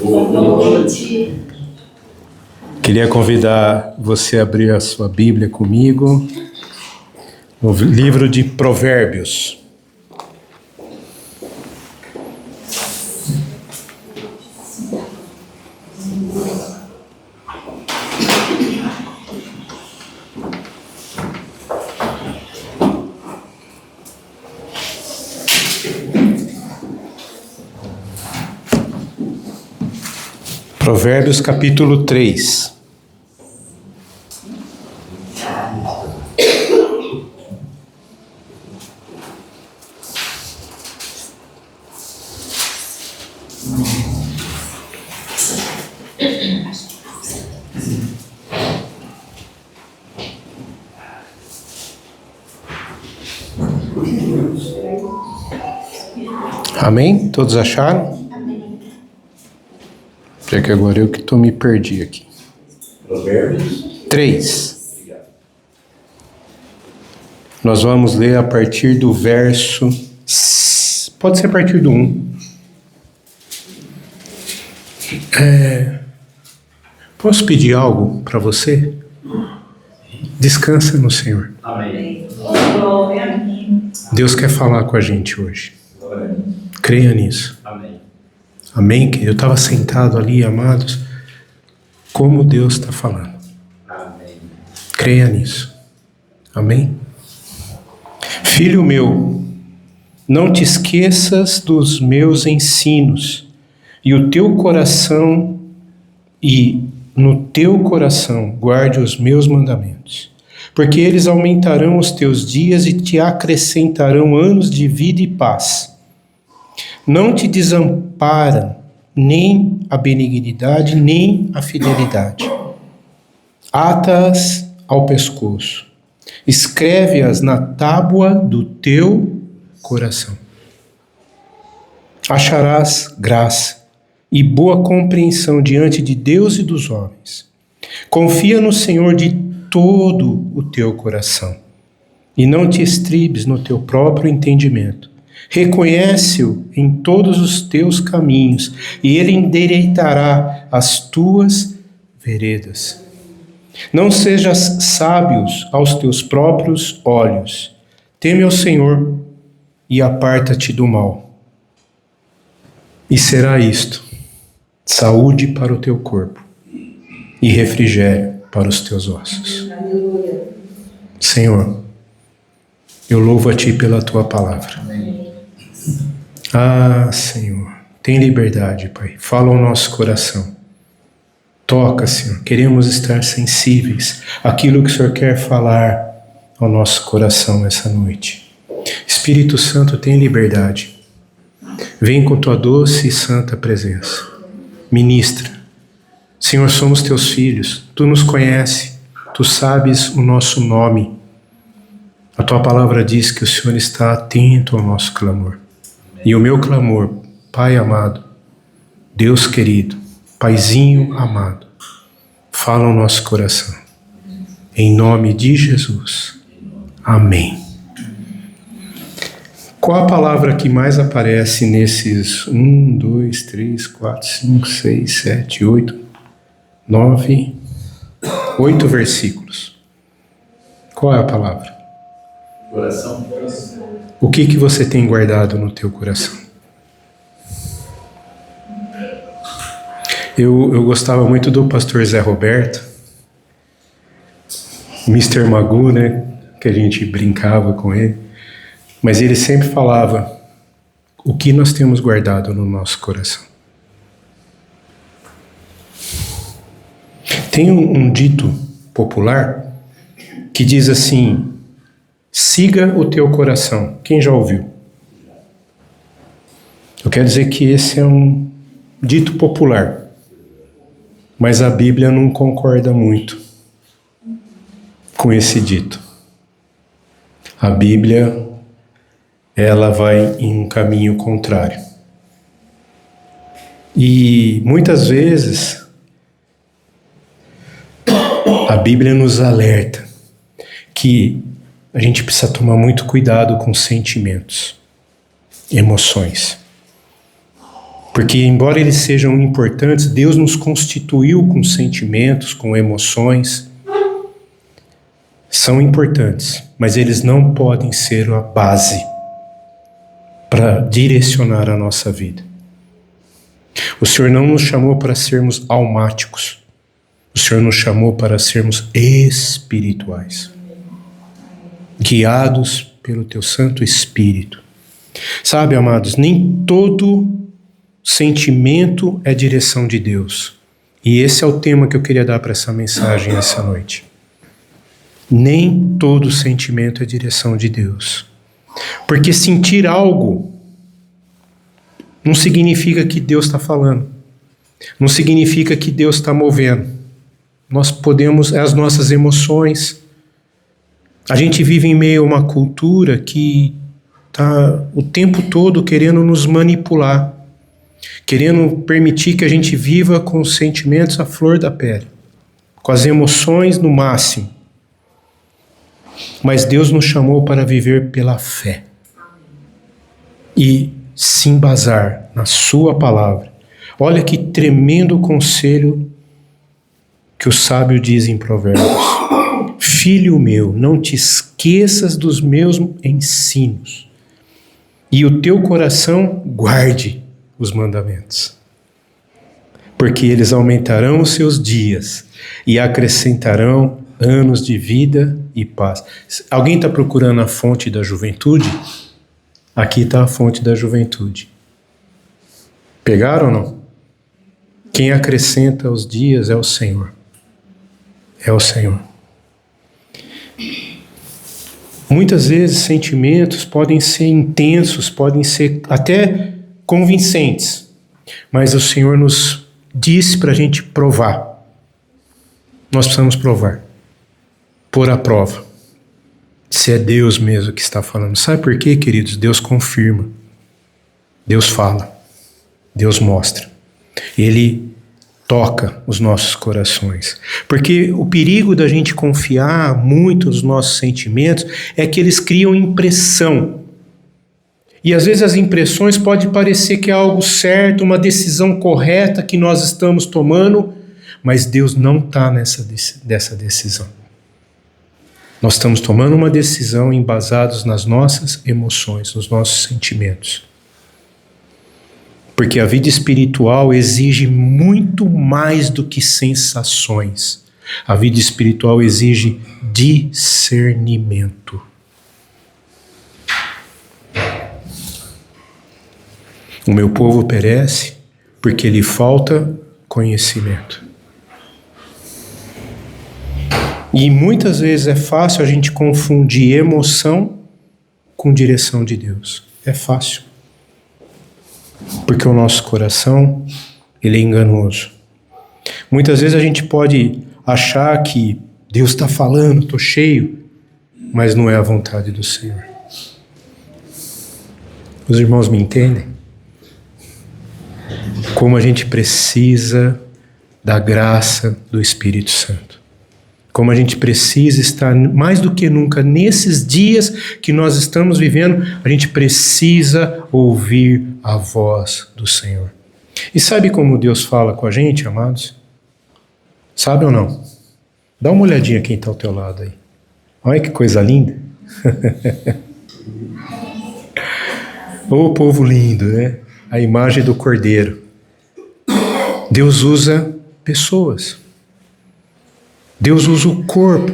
Boa noite. Queria convidar você a abrir a sua Bíblia comigo no livro de Provérbios. Provérbios capítulo 3. Amém? Todos acharam? Já que agora eu que me perdi aqui. Provérbios 3. Nós vamos ler a partir do verso... Pode ser a partir do 1. Posso pedir algo para você? Descansa no Senhor. Amém. Deus quer falar com a gente hoje. Creia nisso. Amém. Amém? Eu estava sentado ali, amados, como Deus está falando. Amém. Creia nisso. Amém? Filho meu, não te esqueças dos meus ensinos, e no teu coração guarde os meus mandamentos, porque eles aumentarão os teus dias e te acrescentarão anos de vida e paz. Não te desamparam nem a benignidade, nem a fidelidade. Ata-as ao pescoço, escreve-as na tábua do teu coração. Acharás graça e boa compreensão diante de Deus e dos homens. Confia no Senhor de todo o teu coração e não te estribes no teu próprio entendimento. Reconhece-o em todos os teus caminhos, e ele endireitará as tuas veredas. Não sejas sábios aos teus próprios olhos. Teme ao Senhor e aparta-te do mal. E será isto: saúde para o teu corpo e refrigério para os teus ossos. Senhor, eu louvo a Ti pela Tua palavra. Ah, Senhor, tem liberdade, Pai. Fala ao nosso coração. Toca, Senhor. Queremos estar sensíveis àquilo que o Senhor quer falar ao nosso coração essa noite. Espírito Santo, tem liberdade. Vem com Tua doce e santa presença. Ministra. Senhor, somos Teus filhos. Tu nos conheces. Tu sabes o nosso nome. A Tua palavra diz que o Senhor está atento ao nosso clamor. E o meu clamor, Pai amado, Deus querido, Paizinho amado, fala ao nosso coração. Em nome de Jesus. Amém. Qual a palavra que mais aparece nesses 1, 2, 3, 4, 5, 6, 7, 8, 9, 8 versículos? Qual é a palavra? Coração. O que você tem guardado no teu coração? Eu gostava muito do pastor Zé Roberto, Mr. Magoo, né? Que a gente brincava com ele. Mas ele sempre falava o que nós temos guardado no nosso coração. Tem um dito popular que diz assim: siga o teu coração. Quem já ouviu? Eu quero dizer que esse é um dito popular, mas a Bíblia não concorda muito com esse dito. A Bíblia, ela vai em um caminho contrário. E muitas vezes a Bíblia nos alerta que a gente precisa tomar muito cuidado com sentimentos, emoções. Porque, embora eles sejam importantes, Deus nos constituiu com sentimentos, com emoções. São importantes, mas eles não podem ser a base para direcionar a nossa vida. O Senhor não nos chamou para sermos almáticos. O Senhor nos chamou para sermos espirituais, guiados pelo Teu Santo Espírito. Sabe, amados, nem todo sentimento é direção de Deus. E esse é o tema que eu queria dar para essa mensagem essa noite. Nem todo sentimento é direção de Deus. Porque sentir algo não significa que Deus está falando. Não significa que Deus está movendo. Nós podemos, as nossas emoções. A gente vive em meio a uma cultura que está o tempo todo querendo nos manipular, querendo permitir que a gente viva com os sentimentos à flor da pele, com as emoções no máximo. Mas Deus nos chamou para viver pela fé e se embasar na Sua palavra. Olha que tremendo conselho que o sábio diz em Provérbios: Filho meu, não te esqueças dos meus ensinos, e o teu coração guarde os mandamentos, porque eles aumentarão os seus dias e acrescentarão anos de vida e paz. Alguém está procurando a fonte da juventude? Aqui está a fonte da juventude. Pegaram ou não? Quem acrescenta os dias é o Senhor. É o Senhor. Muitas vezes sentimentos podem ser intensos, podem ser até convincentes, mas o Senhor nos disse para a gente provar. Nós precisamos provar, pôr à prova, se é Deus mesmo que está falando. Sabe por quê, queridos? Deus confirma, Deus fala, Deus mostra, Ele toca os nossos corações. Porque o perigo da gente confiar muito nos nossos sentimentos é que eles criam impressão. E às vezes as impressões podem parecer que é algo certo, uma decisão correta que nós estamos tomando, mas Deus não está dessa decisão. Nós estamos tomando uma decisão embasados nas nossas emoções, nos nossos sentimentos. Porque a vida espiritual exige muito mais do que sensações. A vida espiritual exige discernimento. O meu povo perece porque lhe falta conhecimento. E muitas vezes é fácil a gente confundir emoção com direção de Deus. É fácil. Porque o nosso coração, ele é enganoso. Muitas vezes a gente pode achar que Deus está falando, estou cheio, mas não é a vontade do Senhor. Os irmãos me entendem? Como a gente precisa da graça do Espírito Santo. Como a gente precisa estar, mais do que nunca, nesses dias que nós estamos vivendo, a gente precisa ouvir a voz do Senhor. E sabe como Deus fala com a gente, amados? Sabe ou não? Dá uma olhadinha quem está ao teu lado aí. Olha que coisa linda. Ô povo lindo, né? A imagem do Cordeiro. Deus usa pessoas. Deus usa o corpo.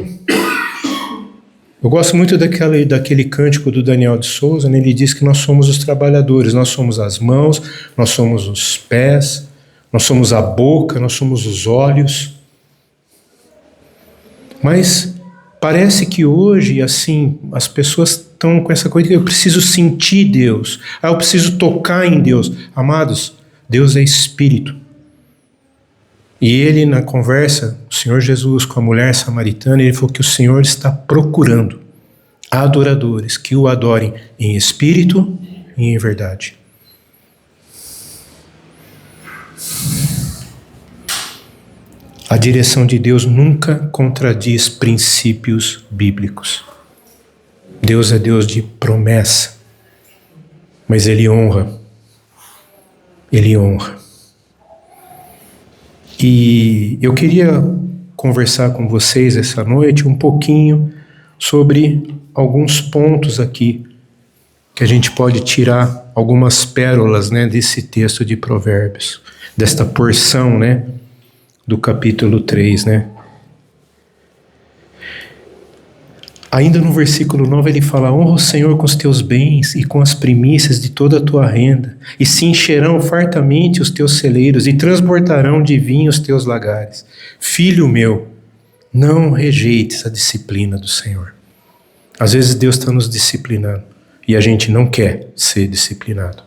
Eu gosto muito daquele cântico do Daniel de Souza, né? Ele diz que nós somos os trabalhadores, nós somos as mãos, nós somos os pés, nós somos a boca, nós somos os olhos. Mas parece que hoje, assim, as pessoas estão com essa coisa que eu preciso sentir Deus, eu preciso tocar em Deus. Amados, Deus é Espírito. E ele, na conversa, o Senhor Jesus com a mulher samaritana, ele falou que o Senhor está procurando adoradores que o adorem em espírito e em verdade. A direção de Deus nunca contradiz princípios bíblicos. Deus é Deus de promessa, mas Ele honra. Ele honra. E eu queria conversar com vocês essa noite um pouquinho sobre alguns pontos aqui que a gente pode tirar algumas pérolas, né, desse texto de Provérbios, desta porção, né, do capítulo 3, né? Ainda no versículo 9 ele fala: honra o Senhor com os teus bens e com as primícias de toda a tua renda, e se encherão fartamente os teus celeiros e transbordarão de vinho os teus lagares. Filho meu, não rejeites a disciplina do Senhor. Às vezes Deus está nos disciplinando e a gente não quer ser disciplinado.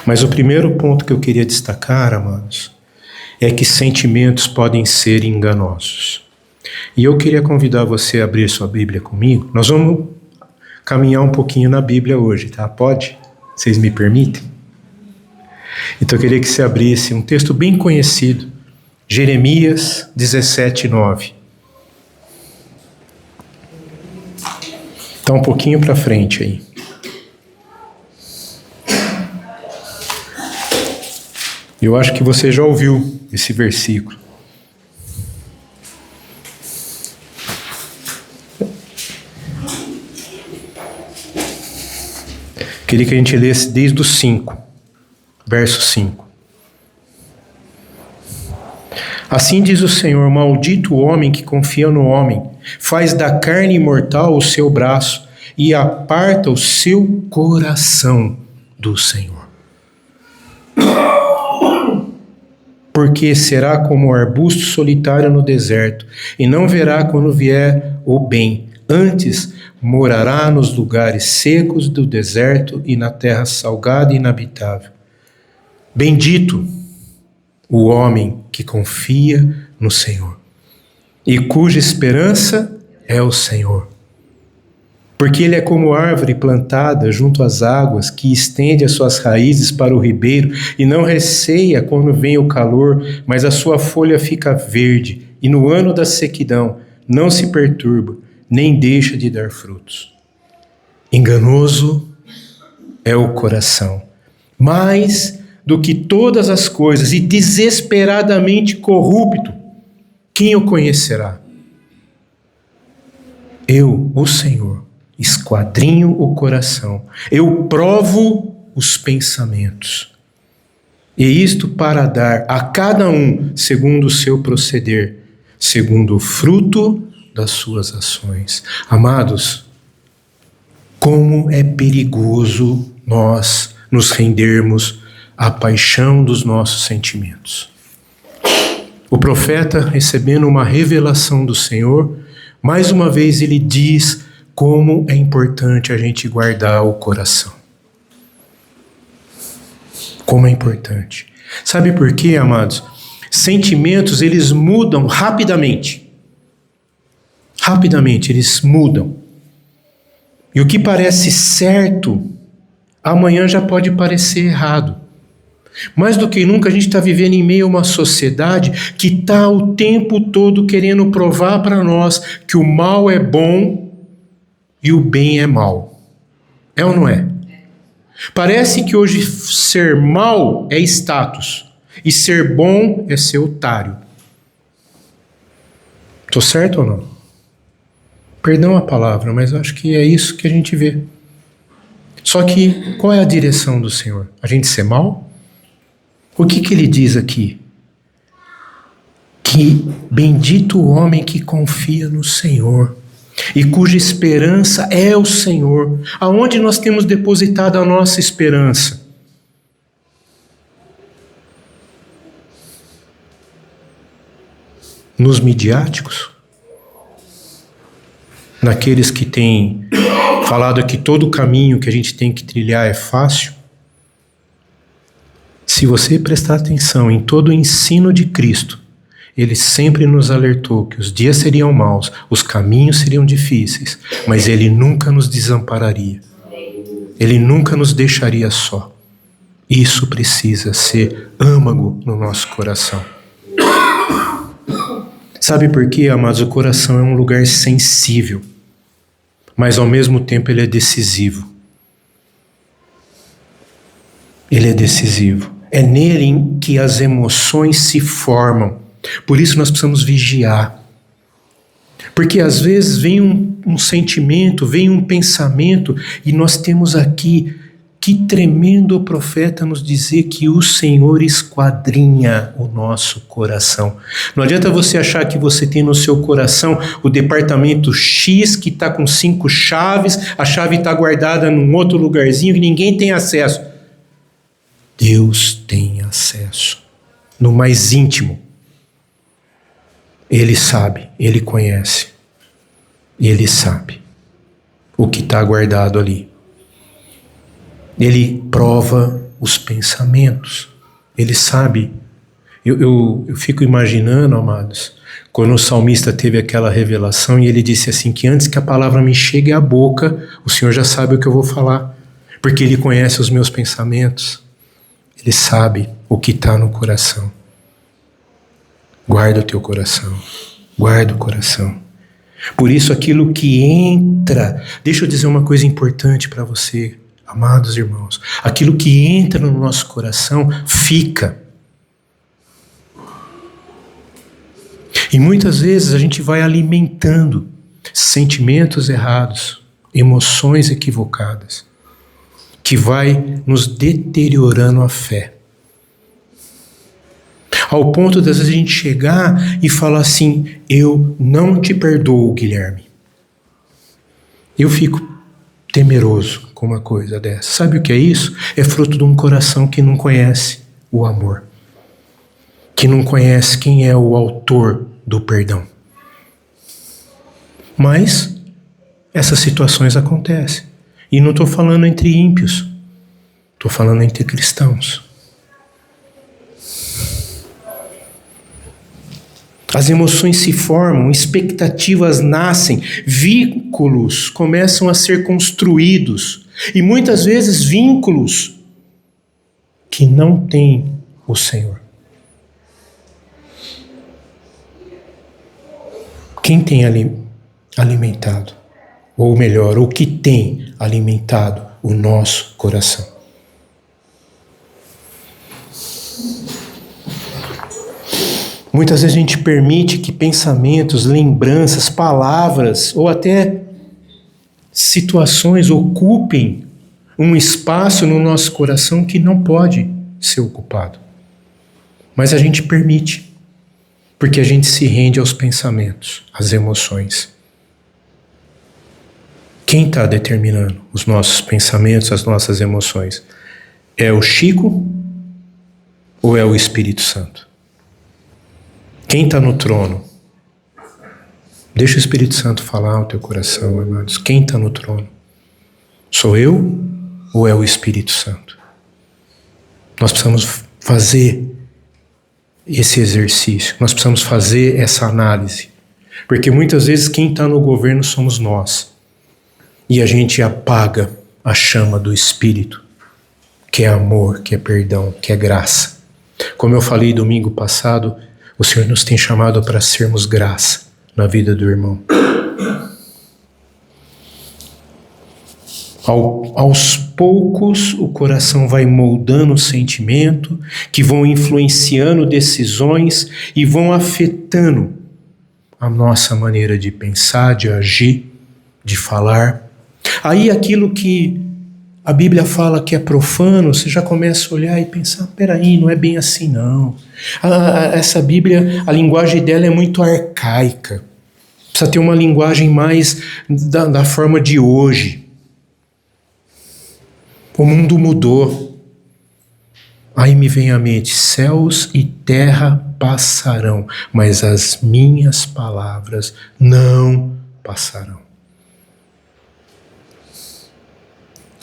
Mas o primeiro ponto que eu queria destacar, amados, é que sentimentos podem ser enganosos. E eu queria convidar você a abrir sua Bíblia comigo. Nós vamos caminhar um pouquinho na Bíblia hoje, tá? Pode? Vocês me permitem? Então eu queria que você abrisse um texto bem conhecido, Jeremias 17:9. Está um pouquinho para frente aí. Eu acho que você já ouviu esse versículo. Queria que a gente lesse desde o 5, verso 5. Assim diz o Senhor: maldito o homem que confia no homem, faz da carne imortal o seu braço e aparta o seu coração do Senhor. Porque será como o arbusto solitário no deserto, e não verá quando vier o bem. Antes morará nos lugares secos do deserto e na terra salgada e inabitável. Bendito o homem que confia no Senhor e cuja esperança é o Senhor. Porque ele é como árvore plantada junto às águas, que estende as suas raízes para o ribeiro e não receia quando vem o calor, mas a sua folha fica verde, e no ano da sequidão não se perturba, nem deixa de dar frutos. Enganoso é o coração, mais do que todas as coisas, e desesperadamente corrupto. Quem o conhecerá? Eu, o Senhor, esquadrinho o coração, eu provo os pensamentos, e isto para dar a cada um segundo o seu proceder, segundo o fruto das suas ações. Amados, como é perigoso nós nos rendermos à paixão dos nossos sentimentos. O profeta, recebendo uma revelação do Senhor, mais uma vez ele diz como é importante a gente guardar o coração. Como é importante. Sabe por quê, amados? Sentimentos, eles mudam rapidamente. Rapidamente, eles mudam. E o que parece certo, amanhã já pode parecer errado. Mais do que nunca, a gente está vivendo em meio a uma sociedade que está o tempo todo querendo provar para nós que o mal é bom e o bem é mal. É ou não é? Parece que hoje ser mal é status e ser bom é ser otário. Estou certo ou não? Perdão a palavra, mas acho que é isso que a gente vê. Só que qual é a direção do Senhor? A gente ser mal? O que ele diz aqui? Que bendito o homem que confia no Senhor e cuja esperança é o Senhor. Aonde nós temos depositado a nossa esperança? Nos midiáticos? Naqueles que têm falado que todo o caminho que a gente tem que trilhar é fácil? Se você prestar atenção em todo o ensino de Cristo, ele sempre nos alertou que os dias seriam maus, os caminhos seriam difíceis, mas ele nunca nos desampararia. Ele nunca nos deixaria só. Isso precisa ser âmago no nosso coração. Sabe por quê, amados? O coração é um lugar sensível, mas ao mesmo tempo ele é decisivo. Ele é decisivo. É nele em que as emoções se formam. Por isso nós precisamos vigiar. Porque às vezes vem um sentimento, vem um pensamento, e nós temos aqui, que tremendo profeta nos dizer que o Senhor esquadrinha o nosso coração. Não adianta você achar que você tem no seu coração o departamento X que está com 5 chaves, a chave está guardada num outro lugarzinho que ninguém tem acesso. Deus tem acesso no mais íntimo. Ele sabe, Ele conhece, Ele sabe o que está guardado ali. Ele prova os pensamentos, Ele sabe. Eu fico imaginando, amados, quando o salmista teve aquela revelação e ele disse assim, que antes que a palavra me chegue à boca, o Senhor já sabe o que eu vou falar, porque Ele conhece os meus pensamentos, Ele sabe o que está no coração. Guarda o teu coração, guarda o coração. Por isso aquilo que entra, deixa eu dizer uma coisa importante para você, amados irmãos, aquilo que entra no nosso coração fica. E muitas vezes a gente vai alimentando sentimentos errados, emoções equivocadas, que vai nos deteriorando a fé. Ao ponto de às vezes a gente chegar e falar assim, eu não te perdoo, Guilherme. Eu fico temeroso com uma coisa dessa. Sabe o que é isso? É fruto de um coração que não conhece o amor. Que não conhece quem é o autor do perdão. Mas essas situações acontecem. E não estou falando entre ímpios. Estou falando entre cristãos. As emoções se formam, expectativas nascem, vínculos começam a ser construídos. E muitas vezes vínculos que não têm o Senhor. Quem tem alimentado, ou melhor, o que tem alimentado o nosso coração? Muitas vezes a gente permite que pensamentos, lembranças, palavras ou até situações ocupem um espaço no nosso coração que não pode ser ocupado. Mas a gente permite, porque a gente se rende aos pensamentos, às emoções. Quem está determinando os nossos pensamentos, as nossas emoções? É o Chico ou é o Espírito Santo? Quem está no trono? Deixa o Espírito Santo falar o teu coração, amados. Quem está no trono? Sou eu ou é o Espírito Santo? Nós precisamos fazer esse exercício, nós precisamos fazer essa análise. Porque muitas vezes quem está no governo somos nós. E a gente apaga a chama do Espírito, que é amor, que é perdão, que é graça. Como eu falei domingo passado, o Senhor nos tem chamado para sermos graça na vida do irmão. Aos poucos, o coração vai moldando o sentimento, que vão influenciando decisões e vão afetando a nossa maneira de pensar, de agir, de falar. Aí aquilo que a Bíblia fala que é profano, você já começa a olhar e pensar, peraí, não é bem assim não. Essa Bíblia, a linguagem dela é muito arcaica. Precisa ter uma linguagem mais da forma de hoje. O mundo mudou. Aí me vem à mente, céus e terra passarão, mas as minhas palavras não passarão.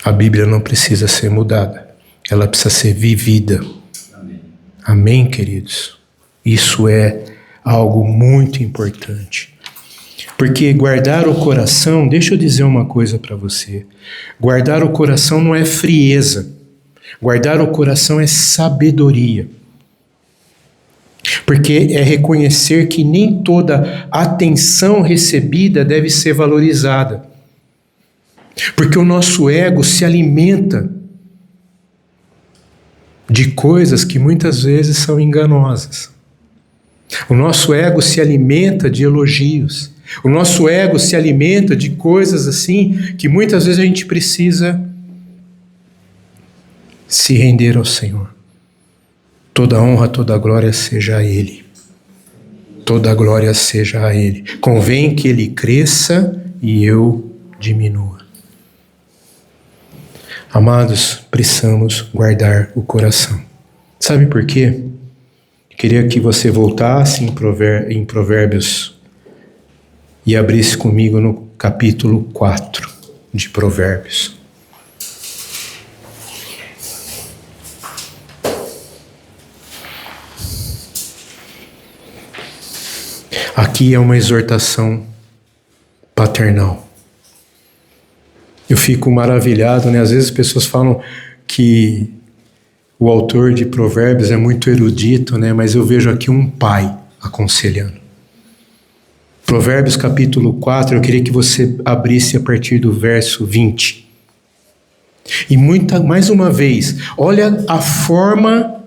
A Bíblia não precisa ser mudada, ela precisa ser vivida. Amém. Amém, queridos? Isso é algo muito importante. Porque guardar o coração, deixa eu dizer uma coisa para você. Guardar o coração não é frieza. Guardar o coração é sabedoria. Porque é reconhecer que nem toda atenção recebida deve ser valorizada. Porque o nosso ego se alimenta de coisas que muitas vezes são enganosas. O nosso ego se alimenta de elogios. O nosso ego se alimenta de coisas assim que muitas vezes a gente precisa se render ao Senhor. Toda honra, toda glória seja a Ele. Toda glória seja a Ele. Convém que Ele cresça e eu diminua. Amados, precisamos guardar o coração. Sabe por quê? Queria que você voltasse em Provérbios e abrisse comigo no capítulo 4 de Provérbios. Aqui é uma exortação paternal. Eu fico maravilhado, né? Às vezes as pessoas falam que o autor de Provérbios é muito erudito, né? Mas eu vejo aqui um pai aconselhando. Provérbios capítulo 4, eu queria que você abrisse a partir do verso 20. E mais uma vez, olha a forma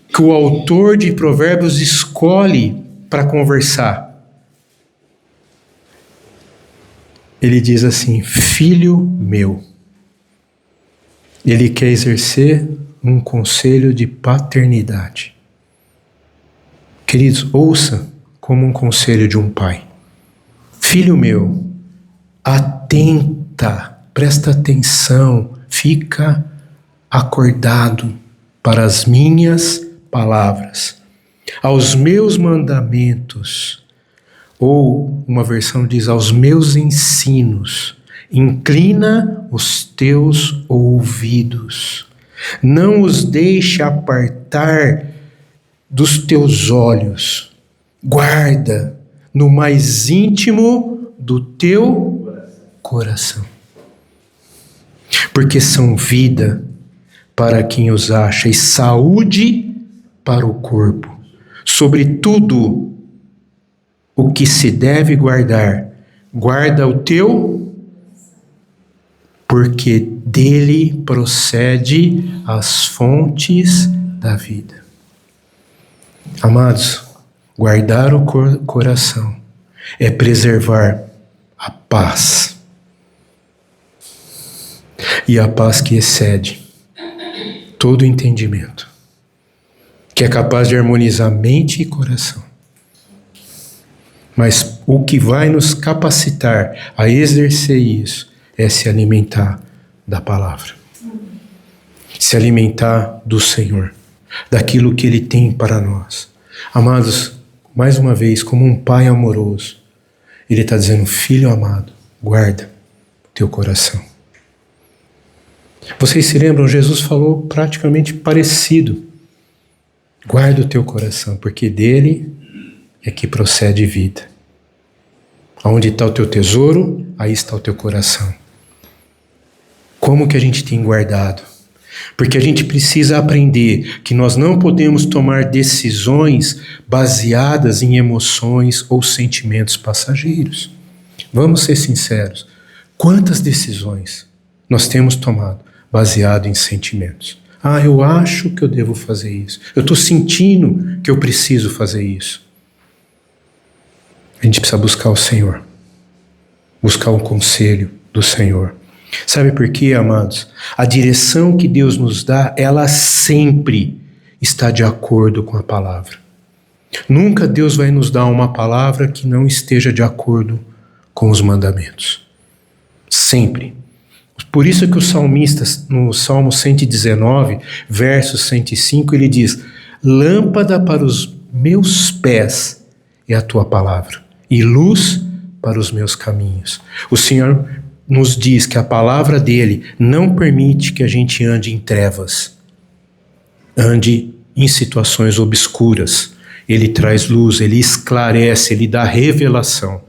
que o autor de Provérbios escolhe para conversar. Ele diz assim: filho meu. Ele quer exercer um conselho de paternidade. Queridos, ouça como um conselho de um pai. Filho meu, atenta, presta atenção, fica acordado para as minhas palavras, aos meus mandamentos, ou uma versão diz aos meus ensinos. Inclina os teus ouvidos, não os deixe apartar dos teus olhos, guarda no mais íntimo do teu coração, porque são vida para quem os acha e saúde para o corpo. Sobretudo o que se deve guardar, guarda o teu, porque dele procede as fontes da vida. Amados, guardar o coração é preservar a paz. E a paz que excede todo entendimento, que é capaz de harmonizar mente e coração. Mas o que vai nos capacitar a exercer isso é se alimentar da palavra. Se alimentar do Senhor, daquilo que Ele tem para nós. Amados, mais uma vez, como um pai amoroso, Ele está dizendo: filho amado, guarda teu coração. Vocês se lembram, Jesus falou praticamente parecido. Guarda o teu coração, porque dele é que procede vida. Onde está o teu tesouro, aí está o teu coração. Como que a gente tem guardado? Porque a gente precisa aprender que nós não podemos tomar decisões baseadas em emoções ou sentimentos passageiros. Vamos ser sinceros. Quantas decisões nós temos tomado baseado em sentimentos? Ah, eu acho que eu devo fazer isso. Eu estou sentindo que eu preciso fazer isso. A gente precisa buscar o Senhor. Buscar o conselho do Senhor. Sabe por quê, amados? A direção que Deus nos dá, ela sempre está de acordo com a palavra. Nunca Deus vai nos dar uma palavra que não esteja de acordo com os mandamentos. Sempre. Por isso que o salmista, no Salmo 119, verso 105, ele diz: lâmpada para os meus pés é a tua palavra, e luz para os meus caminhos. O Senhor nos diz que a palavra dele não permite que a gente ande em trevas, ande em situações obscuras. Ele traz luz, ele esclarece, ele dá revelação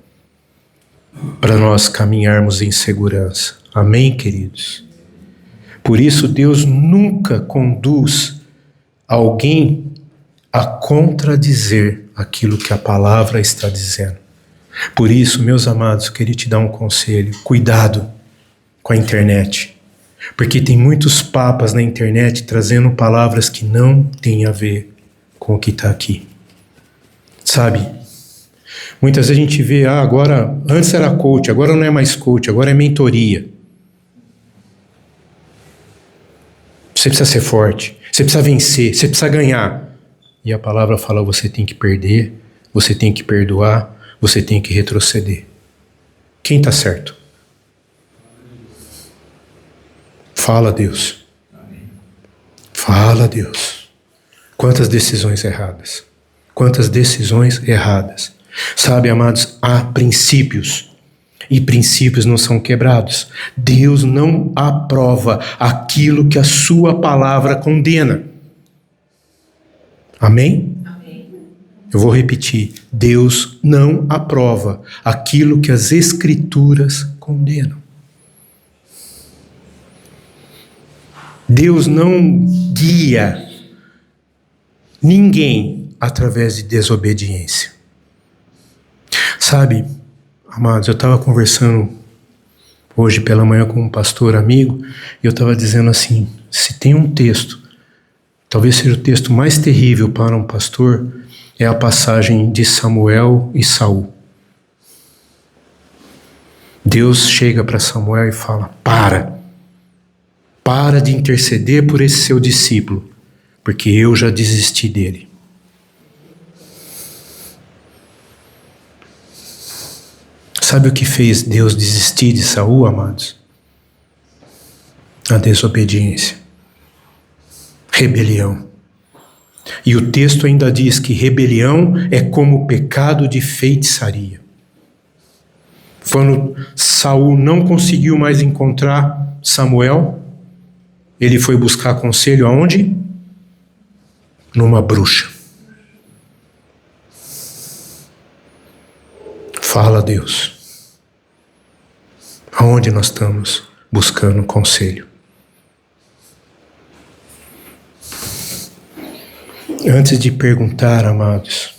para nós caminharmos em segurança. Amém, queridos? Por isso Deus nunca conduz alguém a contradizer aquilo que a palavra está dizendo. Por isso, meus amados, eu queria te dar um conselho. Cuidado com a internet. Porque tem muitos papas na internet trazendo palavras que não têm a ver com o que está aqui. Sabe? Muitas vezes a gente vê, agora, antes era coach, agora não é mais coach, agora é mentoria. Você precisa ser forte, você precisa vencer, você precisa ganhar. E a palavra fala, você tem que perder, você tem que perdoar, você tem que retroceder. Quem está certo? Fala, Deus. Fala, Deus. Quantas decisões erradas. Quantas decisões erradas. Sabe, amados, há princípios. E princípios não são quebrados. Deus não aprova aquilo que a sua palavra condena. Amém? Amém. Eu vou repetir. Deus não aprova aquilo que as Escrituras condenam. Deus não guia ninguém através de desobediência. Sabe, amados, eu estava conversando hoje pela manhã com um pastor amigo e eu estava dizendo assim, se tem um texto, talvez seja o texto mais terrível para um pastor, é a passagem de Samuel e Saul. Deus chega para Samuel e fala, para de interceder por esse seu discípulo, porque eu já desisti dele. Sabe o que fez Deus desistir de Saul, amados? A desobediência. Rebelião. E o texto ainda diz que rebelião é como o pecado de feitiçaria. Quando Saul não conseguiu mais encontrar Samuel, ele foi buscar conselho aonde? Numa bruxa. Fala, Deus. Aonde nós estamos buscando conselho? Antes de perguntar, amados,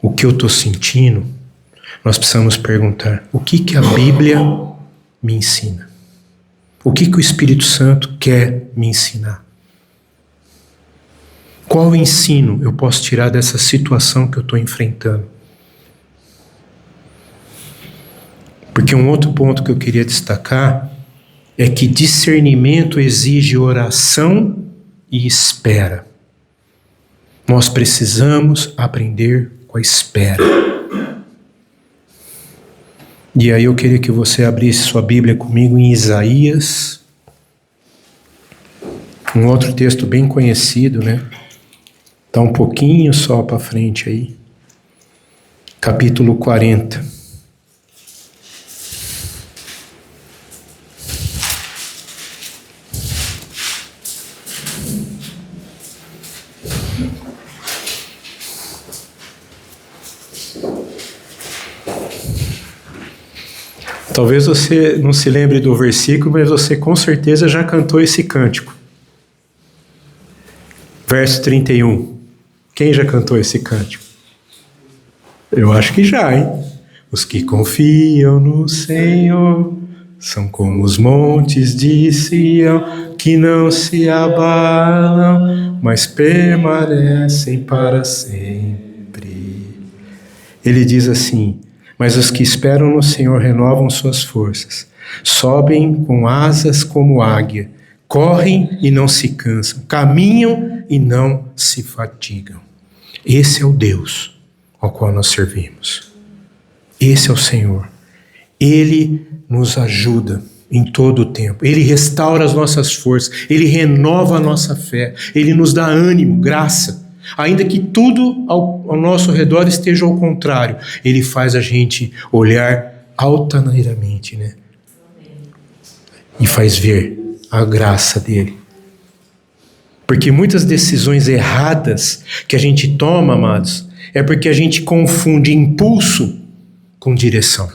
o que eu estou sentindo, nós precisamos perguntar, o que a Bíblia me ensina? O que o Espírito Santo quer me ensinar? Qual ensino eu posso tirar dessa situação que eu estou enfrentando? Porque um outro ponto que eu queria destacar é que discernimento exige oração e espera. Nós precisamos aprender com a espera. E aí eu queria que você abrisse sua Bíblia comigo em Isaías, um outro texto bem conhecido, né? Está um pouquinho só para frente aí. Capítulo 40. Talvez você não se lembre do versículo, mas você com certeza já cantou esse cântico. Verso 31. Quem já cantou esse cântico? Eu acho que já, hein? Os que confiam no Senhor são como os montes de Sião, que não se abalam, mas permanecem para sempre. Ele diz assim, mas os que esperam no Senhor renovam suas forças, sobem com asas como águia, correm e não se cansam, caminham e não se fatigam. Esse é o Deus ao qual nós servimos. Esse é o Senhor. Ele nos ajuda em todo o tempo. Ele restaura as nossas forças, Ele renova a nossa fé, Ele nos dá ânimo, graça. Ainda que tudo ao nosso redor esteja ao contrário, Ele faz a gente olhar altaneiramente, né? E faz ver a graça dEle. Porque muitas decisões erradas que a gente toma, amados, é porque a gente confunde impulso com direção.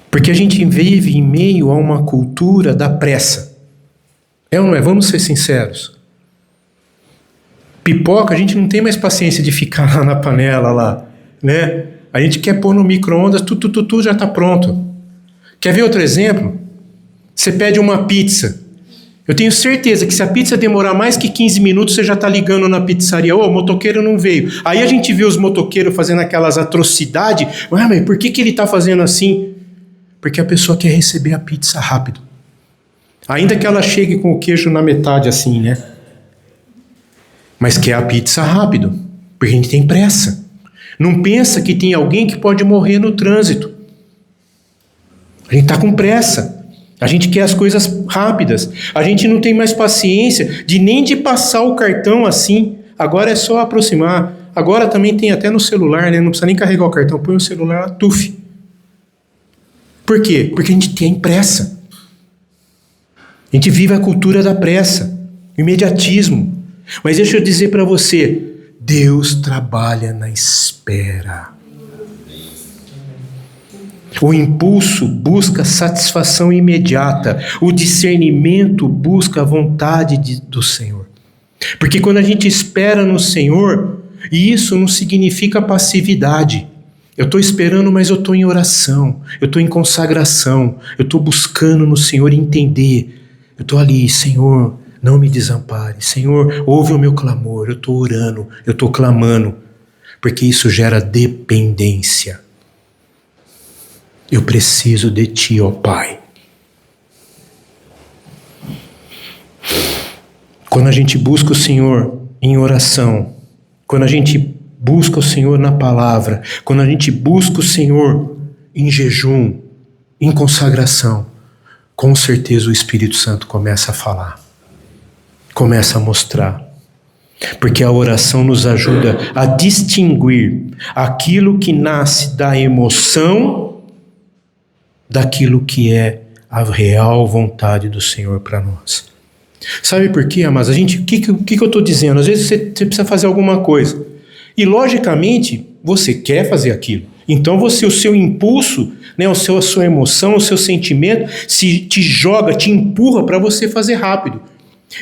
Porque a gente vive em meio a uma cultura da pressa. É ou não é? Vamos ser sinceros. Pipoca, a gente não tem mais paciência de ficar lá na panela, lá, né? A gente quer pôr no micro-ondas, já está pronto. Quer ver outro exemplo? Você pede uma pizza. Eu tenho certeza que se a pizza demorar mais que 15 minutos, você já está ligando na pizzaria. Ô, o motoqueiro não veio. Aí a gente vê os motoqueiros fazendo aquelas atrocidades. Mas por que ele está fazendo assim? Porque a pessoa quer receber a pizza rápido. Ainda que ela chegue com o queijo na metade assim, né? Mas quer a pizza rápido. Porque a gente tem pressa. Não pensa que tem alguém que pode morrer no trânsito. A gente está com pressa. A gente quer as coisas rápidas. A gente não tem mais paciência nem de passar o cartão assim. Agora é só aproximar. Agora também tem até no celular, né? Não precisa nem carregar o cartão. Põe o celular, tuf. Por quê? Porque a gente tem pressa. A gente vive a cultura da pressa, o imediatismo. Mas deixa eu dizer para você, Deus trabalha na espera. O impulso busca satisfação imediata. O discernimento busca a vontade do Senhor. Porque quando a gente espera no Senhor, isso não significa passividade. Eu estou esperando, mas eu estou em oração. Eu estou em consagração. Eu estou buscando no Senhor entender. Eu estou ali, Senhor, não me desampare. Senhor, ouve o meu clamor. Eu estou orando, eu estou clamando. Porque isso gera dependência. Eu preciso de Ti, ó Pai. Quando a gente busca o Senhor em oração, quando a gente busca o Senhor na palavra, quando a gente busca o Senhor em jejum, em consagração, com certeza o Espírito Santo começa a falar, começa a mostrar. Porque a oração nos ajuda a distinguir aquilo que nasce da emoção daquilo que é a real vontade do Senhor para nós. Sabe por quê, amados? O que eu estou dizendo? Às vezes você precisa fazer alguma coisa. E, logicamente, você quer fazer aquilo. Então, o seu impulso, né, a sua emoção, o seu sentimento, te joga, te empurra para você fazer rápido.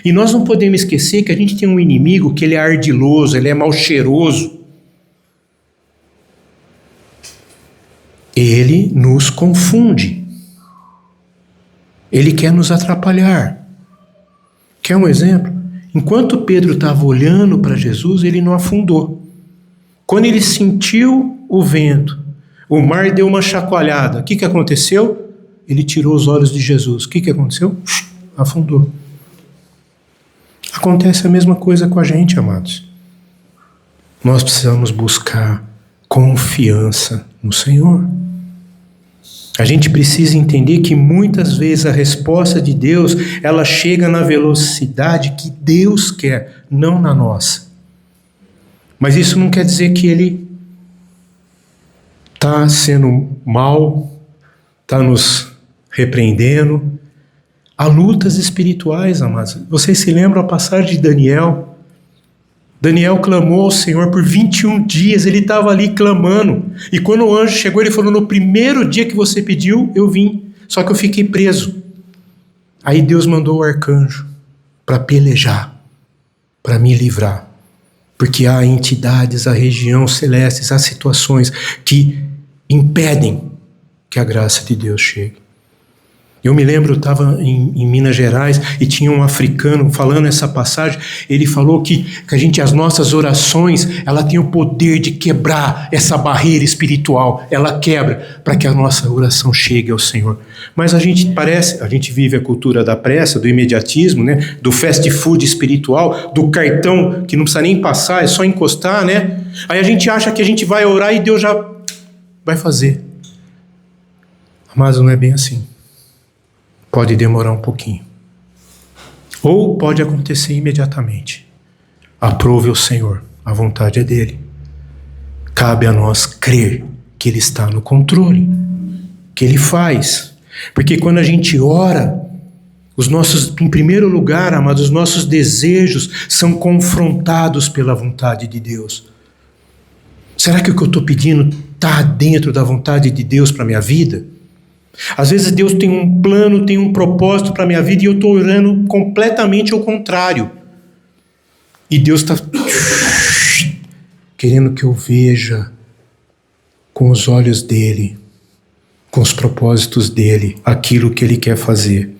E nós não podemos esquecer que a gente tem um inimigo que ele é ardiloso, ele é mal cheiroso. Ele nos confunde. Ele quer nos atrapalhar. Quer um exemplo? Enquanto Pedro estava olhando para Jesus, ele não afundou. Quando ele sentiu o vento, o mar deu uma chacoalhada. O que aconteceu? Ele tirou os olhos de Jesus. O que aconteceu? Afundou. Acontece a mesma coisa com a gente, amados. Nós precisamos buscar confiança no Senhor. A gente precisa entender que muitas vezes a resposta de Deus, ela chega na velocidade que Deus quer, não na nossa. Mas isso não quer dizer que Ele está sendo mal, está nos repreendendo. Há lutas espirituais, amados. Vocês se lembram a passagem de Daniel? Daniel clamou ao Senhor por 21 dias, ele estava ali clamando. E quando o anjo chegou, ele falou, no primeiro dia que você pediu, eu vim. Só que eu fiquei preso. Aí Deus mandou o arcanjo para pelejar, para me livrar. Porque há entidades, há região celestes, há situações que impedem que a graça de Deus chegue. Eu me lembro, eu estava em Minas Gerais e tinha um africano falando essa passagem. Ele falou que as nossas orações, ela tem o poder de quebrar essa barreira espiritual. Ela quebra para que a nossa oração chegue ao Senhor. Mas a gente vive a cultura da pressa, do imediatismo, né? Do fast food espiritual, do cartão que não precisa nem passar, é só encostar, né? Aí a gente acha que a gente vai orar e Deus já vai fazer. Mas não é bem assim. Pode demorar um pouquinho. Ou pode acontecer imediatamente. Aprove o Senhor, a vontade é dele. Cabe a nós crer que Ele está no controle, que Ele faz. Porque quando a gente ora, em primeiro lugar, amados, os nossos desejos são confrontados pela vontade de Deus. Será que o que eu estou pedindo está dentro da vontade de Deus para a minha vida? Às vezes Deus tem um plano, tem um propósito para a minha vida e eu estou orando completamente ao contrário. E Deus está querendo que eu veja com os olhos dele, com os propósitos dele, aquilo que ele quer fazer.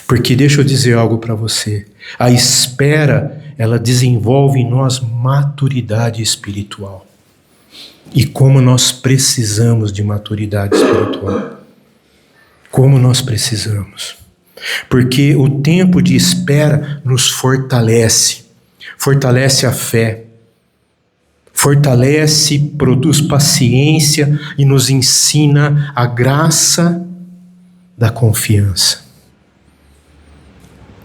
Porque deixa eu dizer algo para você. A espera, ela desenvolve em nós maturidade espiritual. E como nós precisamos de maturidade espiritual. Como nós precisamos. Porque o tempo de espera nos fortalece. Fortalece a fé. Fortalece, produz paciência e nos ensina a graça da confiança.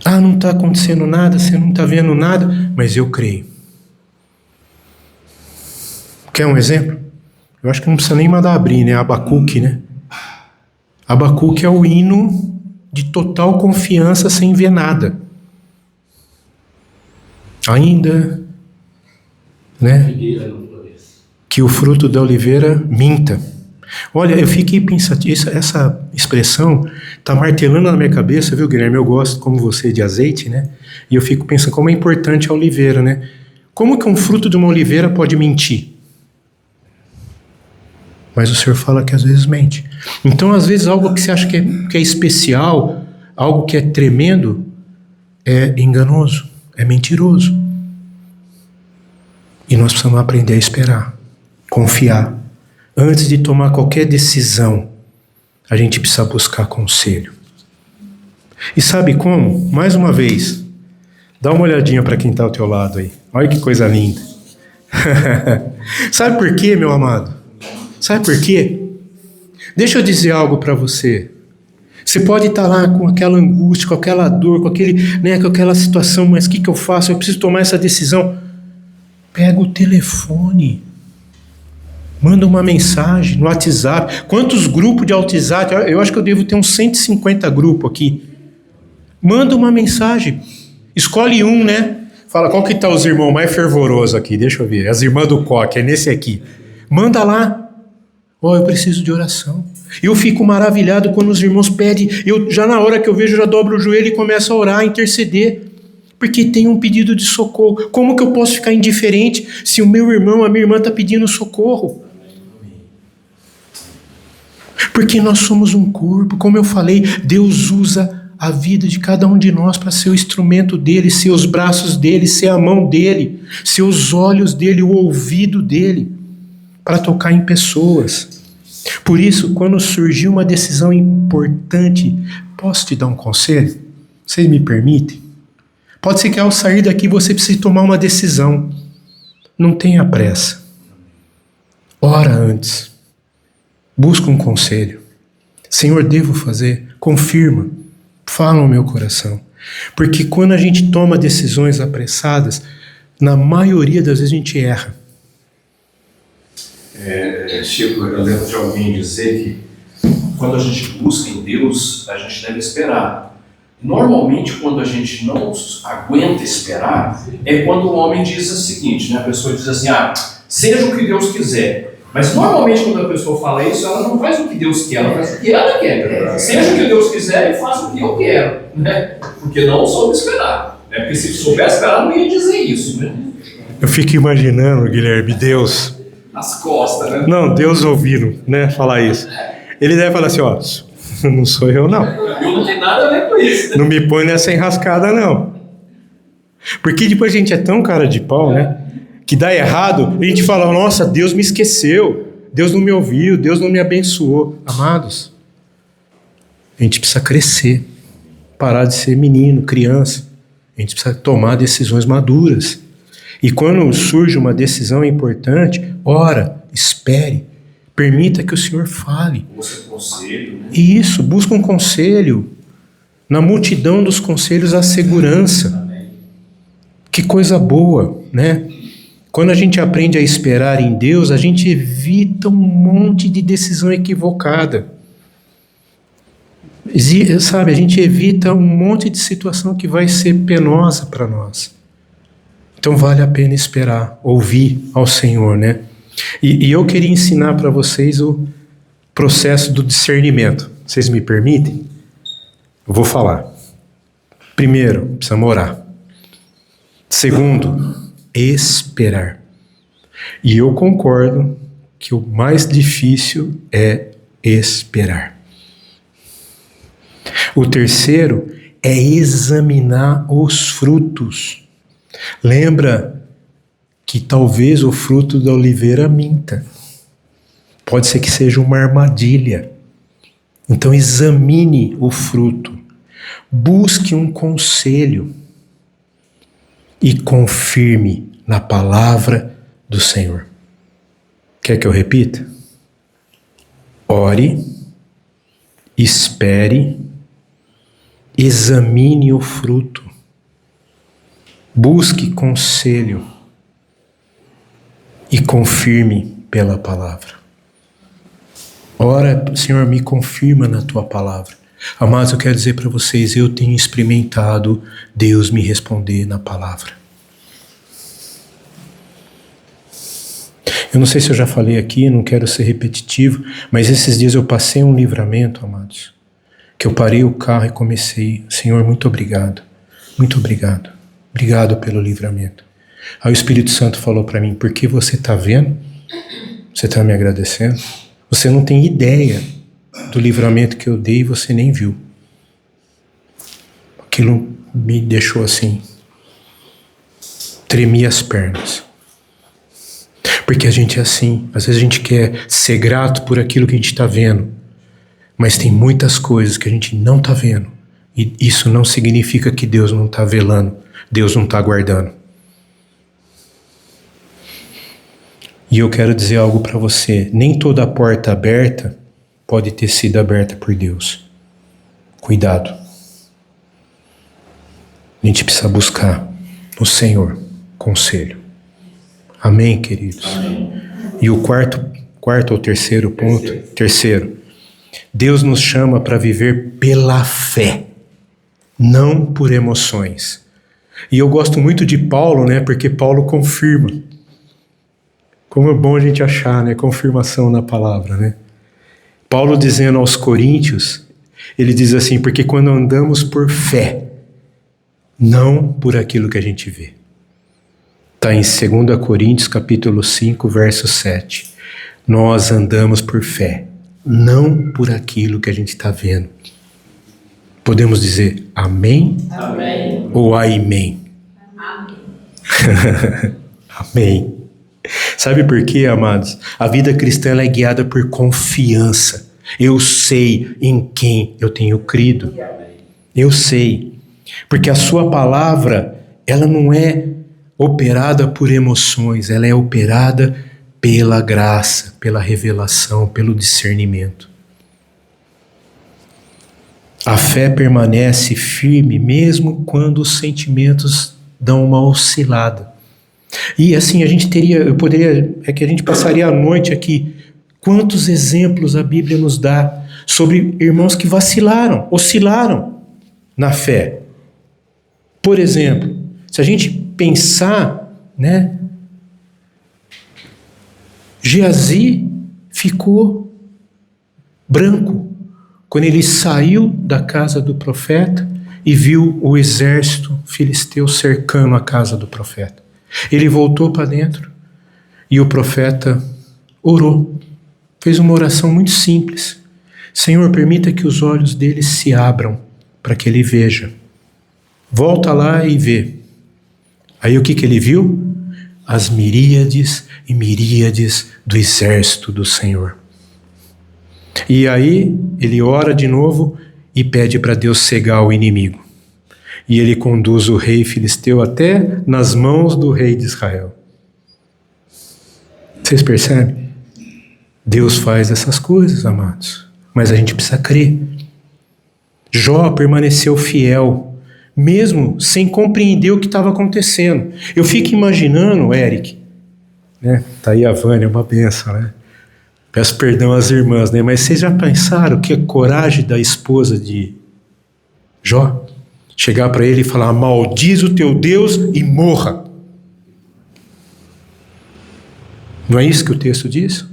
Ah, não está acontecendo nada, você não está vendo nada, mas eu creio. Quer um exemplo? Eu acho que não precisa nem mandar abrir, né? Abacuque, né? Abacuque é o hino de total confiança sem ver nada. Ainda, né? Que o fruto da oliveira minta. Olha, eu fiquei pensativo, essa expressão está martelando na minha cabeça, viu, Guilherme? Eu gosto, como você, de azeite, né? E eu fico pensando como é importante a oliveira, né? Como que um fruto de uma oliveira pode mentir? Mas o Senhor fala que às vezes mente. Então, às vezes, algo que você acha que é especial, algo que é tremendo, é enganoso, é mentiroso. E nós precisamos aprender a esperar, confiar. Antes de tomar qualquer decisão, a gente precisa buscar conselho. E sabe como? Mais uma vez, dá uma olhadinha para quem está ao teu lado aí. Olha que coisa linda. Sabe por quê, meu amado? Sabe por quê? Deixa eu dizer algo para você. Você pode estar lá com aquela angústia, com aquela dor, com aquela situação, mas o que eu faço? Eu preciso tomar essa decisão. Pega o telefone. Manda uma mensagem no WhatsApp. Quantos grupos de WhatsApp? Eu acho que eu devo ter uns 150 grupos aqui. Manda uma mensagem. Escolhe um, né? Fala, qual que tá os irmãos mais fervorosos aqui? Deixa eu ver. As irmãs do coque, é nesse aqui. Manda lá. Eu preciso de oração. Eu fico maravilhado quando os irmãos pedem. Eu já na hora que eu vejo, já dobro o joelho e começo a orar, a interceder. Porque tem um pedido de socorro. Como que eu posso ficar indiferente se o meu irmão, a minha irmã está pedindo socorro? Porque nós somos um corpo, como eu falei, Deus usa a vida de cada um de nós para ser o instrumento dele, ser os braços dele, ser a mão dele, ser os olhos dele, o ouvido dele, para tocar em pessoas. Por isso, quando surgiu uma decisão importante, posso te dar um conselho? Vocês me permitem? Pode ser que ao sair daqui você precise tomar uma decisão. Não tenha pressa. Ora antes. Busca um conselho. Senhor, devo fazer? Confirma. Fala no meu coração. Porque quando a gente toma decisões apressadas, na maioria das vezes a gente erra. Chico, eu lembro de alguém dizer que quando a gente busca em Deus, a gente deve esperar. Normalmente, quando a gente não aguenta esperar, é quando o homem diz o seguinte, né? A pessoa diz assim, seja o que Deus quiser. Mas normalmente quando a pessoa fala isso, ela não faz o que Deus quer, ela faz o que ela quer. Seja o que Deus quiser e faça o que eu quero, né? Porque não soube esperar, né? Porque se soubesse esperar, não ia dizer isso, né? Eu fico imaginando, Guilherme, Deus... Nas costas, né? Não, Deus ouvindo, né, falar isso. Ele deve falar assim, não sou eu não. Eu não tenho nada a ver com isso, né? Não me põe nessa enrascada não. Porque depois a gente é tão cara de pau, né? Que dá errado, a gente fala, nossa, Deus me esqueceu, Deus não me ouviu, Deus não me abençoou. Amados, a gente precisa crescer, parar de ser menino, criança. A gente precisa tomar decisões maduras. E quando surge uma decisão importante, ora, espere, permita que o Senhor fale. Busca conselho, né? E isso, busca um conselho. Na multidão dos conselhos há segurança. Amém. Que coisa boa, né? Quando a gente aprende a esperar em Deus, a gente evita um monte de decisão equivocada. Sabe, a gente evita um monte de situação que vai ser penosa para nós. Então vale a pena esperar, ouvir ao Senhor, né? E eu queria ensinar para vocês o processo do discernimento. Vocês me permitem? Eu vou falar. Primeiro, precisamos orar. Segundo, esperar. E eu concordo que o mais difícil é esperar. O terceiro é examinar os frutos. Lembra que talvez o fruto da oliveira minta. Pode ser que seja uma armadilha. Então examine o fruto. Busque um conselho e confirme na palavra do Senhor. Quer que eu repita? Ore, espere, examine o fruto, busque conselho e confirme pela palavra. Ora, Senhor, me confirma na tua palavra. Amados, eu quero dizer para vocês, eu tenho experimentado Deus me responder na palavra. Eu não sei se eu já falei aqui, não quero ser repetitivo, mas esses dias eu passei um livramento, amados, que eu parei o carro e comecei, Senhor, muito obrigado, obrigado pelo livramento. Aí o Espírito Santo falou para mim, porque você está vendo? Você está me agradecendo? Você não tem ideia do livramento que eu dei e você nem viu. Aquilo me deixou assim, tremi as pernas. Porque a gente é assim, às vezes a gente quer ser grato por aquilo que a gente está vendo, mas tem muitas coisas que a gente não está vendo, e isso não significa que Deus não está velando, Deus não está guardando. E eu quero dizer algo para você, nem toda porta aberta pode ter sido aberta por Deus. Cuidado. A gente precisa buscar no Senhor conselho. Amém, queridos? Amém. E o quarto ou terceiro ponto? Terceiro. Deus nos chama para viver pela fé, não por emoções. E eu gosto muito de Paulo, né? Porque Paulo confirma. Como é bom a gente achar, né? Confirmação na palavra, né? Paulo dizendo aos Coríntios, ele diz assim, porque quando andamos por fé, não por aquilo que a gente vê. Está em 2 Coríntios capítulo 5, verso 7. Nós andamos por fé, não por aquilo que a gente está vendo. Podemos dizer amém? Amém. Ou amém? Amém. Amém. Sabe por quê, amados? A vida cristã ela é guiada por confiança. Eu sei em quem eu tenho crido. Eu sei. Porque a sua palavra, ela não é operada por emoções, ela é operada pela graça, pela revelação, pelo discernimento. A fé permanece firme mesmo quando os sentimentos dão uma oscilada. E assim, a gente passaria a noite aqui. Quantos exemplos a Bíblia nos dá sobre irmãos que vacilaram, oscilaram na fé. Por exemplo, se a gente pensar, né? Geazi ficou branco quando ele saiu da casa do profeta e viu o exército filisteu cercando a casa do profeta. Ele voltou para dentro e o profeta orou. Fez uma oração muito simples. Senhor, permita que os olhos dele se abram para que ele veja. Volta lá e vê. Aí o que ele viu? As miríades e miríades do exército do Senhor. E aí ele ora de novo e pede para Deus cegar o inimigo. E ele conduz o rei filisteu até nas mãos do rei de Israel. Vocês percebem? Deus faz essas coisas, amados. Mas a gente precisa crer. Jó permaneceu fiel, mesmo sem compreender o que estava acontecendo. Eu fico imaginando, Eric, né? Tá aí a Vânia, uma benção, né? Peço perdão às irmãs, né? Mas vocês já pensaram que a coragem da esposa de Jó? Chegar para ele e falar, maldiz o teu Deus e morra. Não é isso que o texto diz?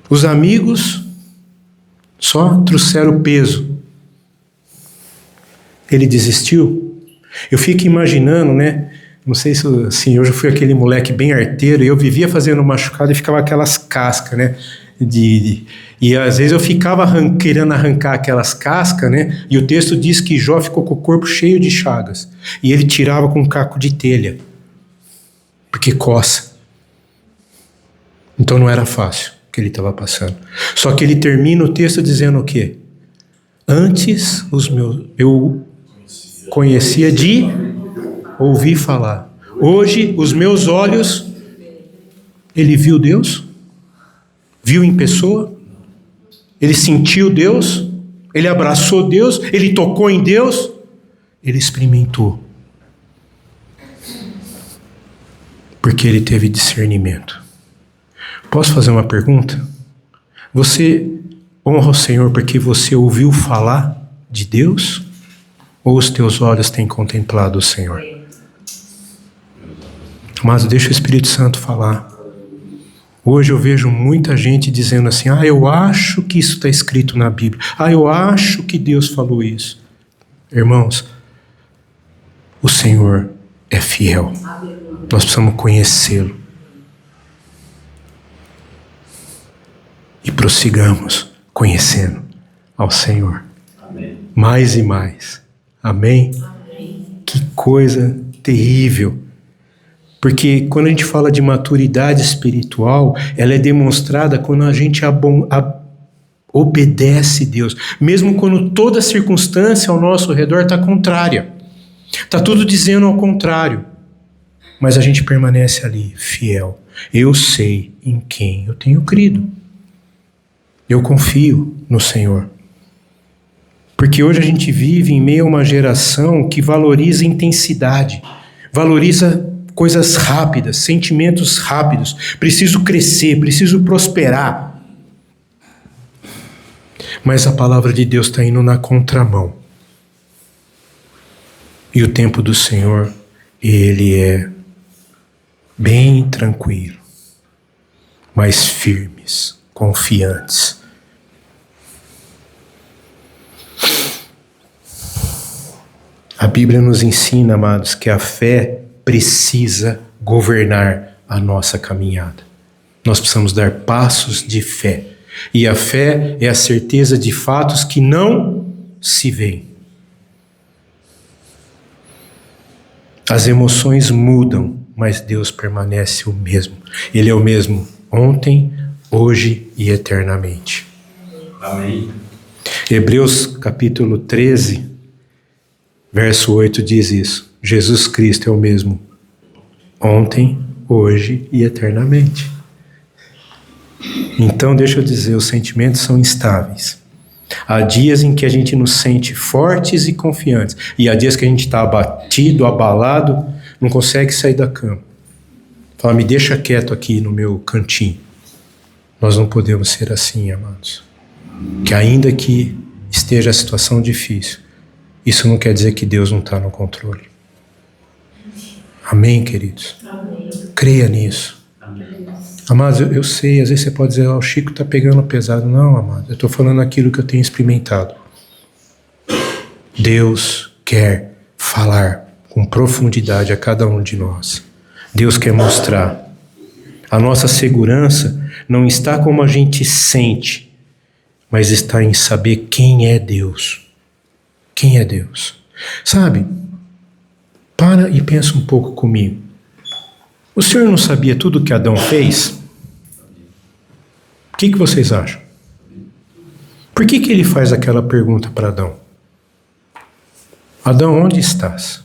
Os amigos só trouxeram peso. Ele desistiu. Eu fico imaginando, né? Não sei se assim, eu já fui aquele moleque bem arteiro e eu vivia fazendo machucado e ficava aquelas cascas, né? E às vezes eu ficava querendo arrancar aquelas cascas, né? E o texto diz que Jó ficou com o corpo cheio de chagas. E ele tirava com um caco de telha, porque coça. Então não era fácil o que ele estava passando. Só que ele termina o texto dizendo o quê? Antes eu conhecia de ouvir falar. Hoje os meus olhos, ele viu Deus? Viu em pessoa? Ele sentiu Deus? Ele abraçou Deus? Ele tocou em Deus? Ele experimentou. Porque ele teve discernimento. Posso fazer uma pergunta? Você honra o Senhor porque você ouviu falar de Deus? Ou os teus olhos têm contemplado o Senhor? Mas deixa o Espírito Santo falar. Hoje eu vejo muita gente dizendo assim, eu acho que isso está escrito na Bíblia. Eu acho que Deus falou isso. Irmãos, o Senhor é fiel. Nós precisamos conhecê-lo. E prossigamos conhecendo ao Senhor. Amém. Mais e mais. Amém? Amém. Que coisa terrível. Porque quando a gente fala de maturidade espiritual, ela é demonstrada quando a gente obedece Deus. Mesmo quando toda circunstância ao nosso redor está contrária. Está tudo dizendo ao contrário. Mas a gente permanece ali, fiel. Eu sei em quem eu tenho crido. Eu confio no Senhor. Porque hoje a gente vive em meio a uma geração que valoriza intensidade, valoriza coisas rápidas, sentimentos rápidos. Preciso crescer, preciso prosperar. Mas a palavra de Deus está indo na contramão. E o tempo do Senhor, ele é bem tranquilo, mas firmes, confiantes. A Bíblia nos ensina, amados, que a fé precisa governar a nossa caminhada. Nós precisamos dar passos de fé. E a fé é a certeza de fatos que não se veem. As emoções mudam, mas Deus permanece o mesmo. Ele é o mesmo ontem, hoje e eternamente. Amém. Hebreus capítulo 13, verso 8 diz isso. Jesus Cristo é o mesmo ontem, hoje e eternamente. Então, deixa eu dizer, os sentimentos são instáveis. Há dias em que a gente nos sente fortes e confiantes. E há dias que a gente está abatido, abalado, não consegue sair da cama. Fala, me deixa quieto aqui no meu cantinho. Nós não podemos ser assim, amados. Que ainda que esteja a situação difícil, isso não quer dizer que Deus não está no controle. Amém, queridos? Amém. Creia nisso. Amém. Amados, eu sei, às vezes você pode dizer, o Chico está pegando pesado. Não, amados, eu estou falando aquilo que eu tenho experimentado. Deus quer falar com profundidade a cada um de nós. Deus quer mostrar. A nossa segurança não está como a gente sente, mas está em saber quem é Deus. Quem é Deus? Sabe, para e pensa um pouco comigo. O Senhor não sabia tudo que Adão fez? O que vocês acham? Por que ele faz aquela pergunta para Adão? Adão, onde estás?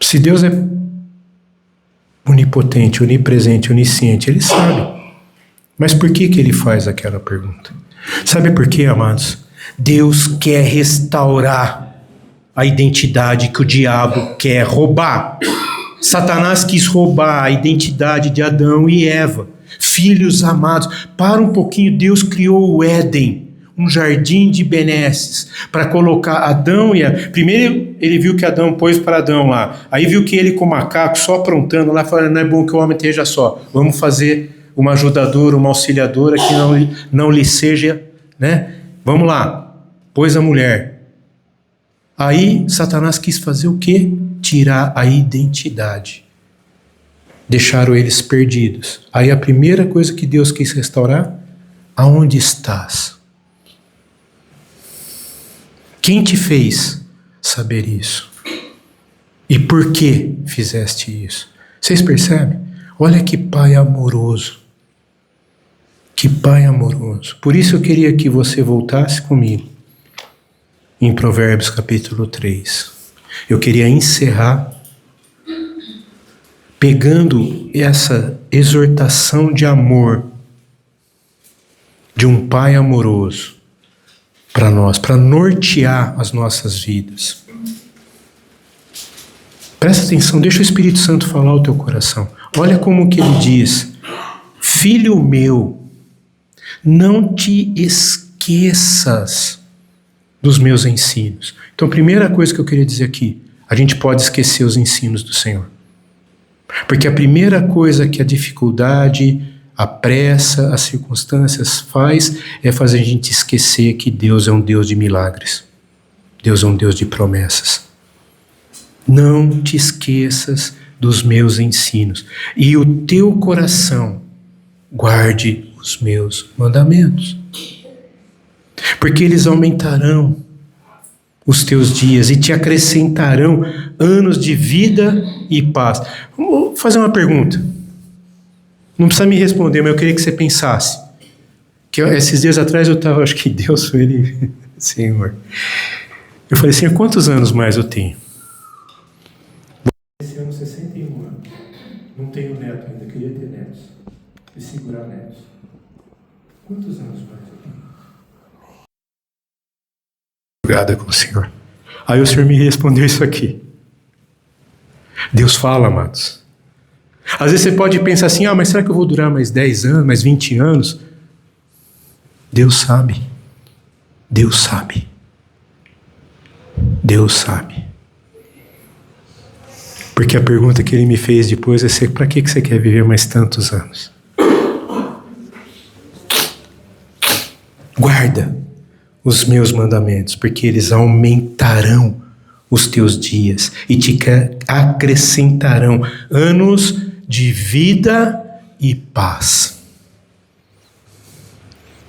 Se Deus é onipotente, onipresente, onisciente, ele sabe. Mas por que ele faz aquela pergunta? Sabe por quê, amados? Deus quer restaurar a identidade que o diabo quer roubar. Satanás quis roubar a identidade de Adão e Eva, filhos amados. Para um pouquinho, Deus criou o Éden, um jardim de benesses, para colocar Adão e Eva. Primeiro ele viu que Adão pôs para Adão lá, aí viu que ele com o macaco só aprontando lá, falando, não é bom que o homem esteja só, vamos fazer uma ajudadora, uma auxiliadora que não lhe seja, né? Vamos lá, pôs a mulher. Aí Satanás quis fazer o quê? Tirar a identidade. deixaram eles perdidos. Aí a primeira coisa que Deus quis restaurar: aonde estás? Quem te fez saber isso? E por que fizeste isso? Vocês percebem? Olha que pai amoroso. Que pai amoroso. Por isso eu queria que você voltasse comigo em Provérbios capítulo 3. Eu queria encerrar pegando essa exortação de amor de um pai amoroso para nós, para nortear as nossas vidas. Presta atenção, deixa o Espírito Santo falar ao teu coração. Olha como que ele diz: filho meu, não te esqueças dos meus ensinos. Então, a primeira coisa que eu queria dizer aqui: a gente pode esquecer os ensinos do Senhor. Porque a primeira coisa que a dificuldade, a pressa, as circunstâncias faz é fazer a gente esquecer que Deus é um Deus de milagres. Deus é um Deus de promessas. Não te esqueças dos meus ensinos. E o teu coração guarde os meus mandamentos. Porque eles aumentarão os teus dias e te acrescentarão anos de vida e paz. Vou fazer uma pergunta. Não precisa me responder, mas eu queria que você pensasse. Que esses dias atrás eu estava, acho que Deus foi ele, Senhor. Eu falei, Senhor, quantos anos mais eu tenho? Esse ano 61 anos. Não tenho neto ainda, queria ter netos. E segurar netos. Quantos anos mais eu tenho? Obrigada com o Senhor. Aí o Senhor me respondeu isso aqui. Deus fala, amados. Às vezes você pode pensar assim, mas será que eu vou durar mais 10 anos, mais 20 anos? Deus sabe. Deus sabe. Deus sabe. Porque a pergunta que ele me fez depois é ser: para que você quer viver mais tantos anos? Guarda os meus mandamentos, porque eles aumentarão os teus dias e te acrescentarão anos de vida e paz.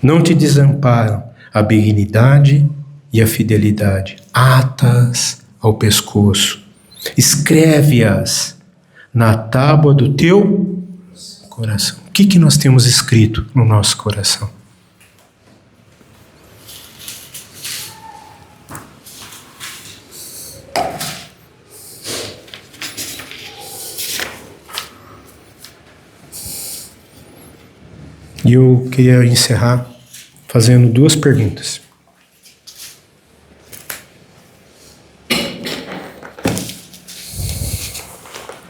Não te desamparam a benignidade e a fidelidade. Ata-as ao pescoço. Escreve-as na tábua do teu coração. O que nós temos escrito no nosso coração? E eu queria encerrar fazendo 2 perguntas.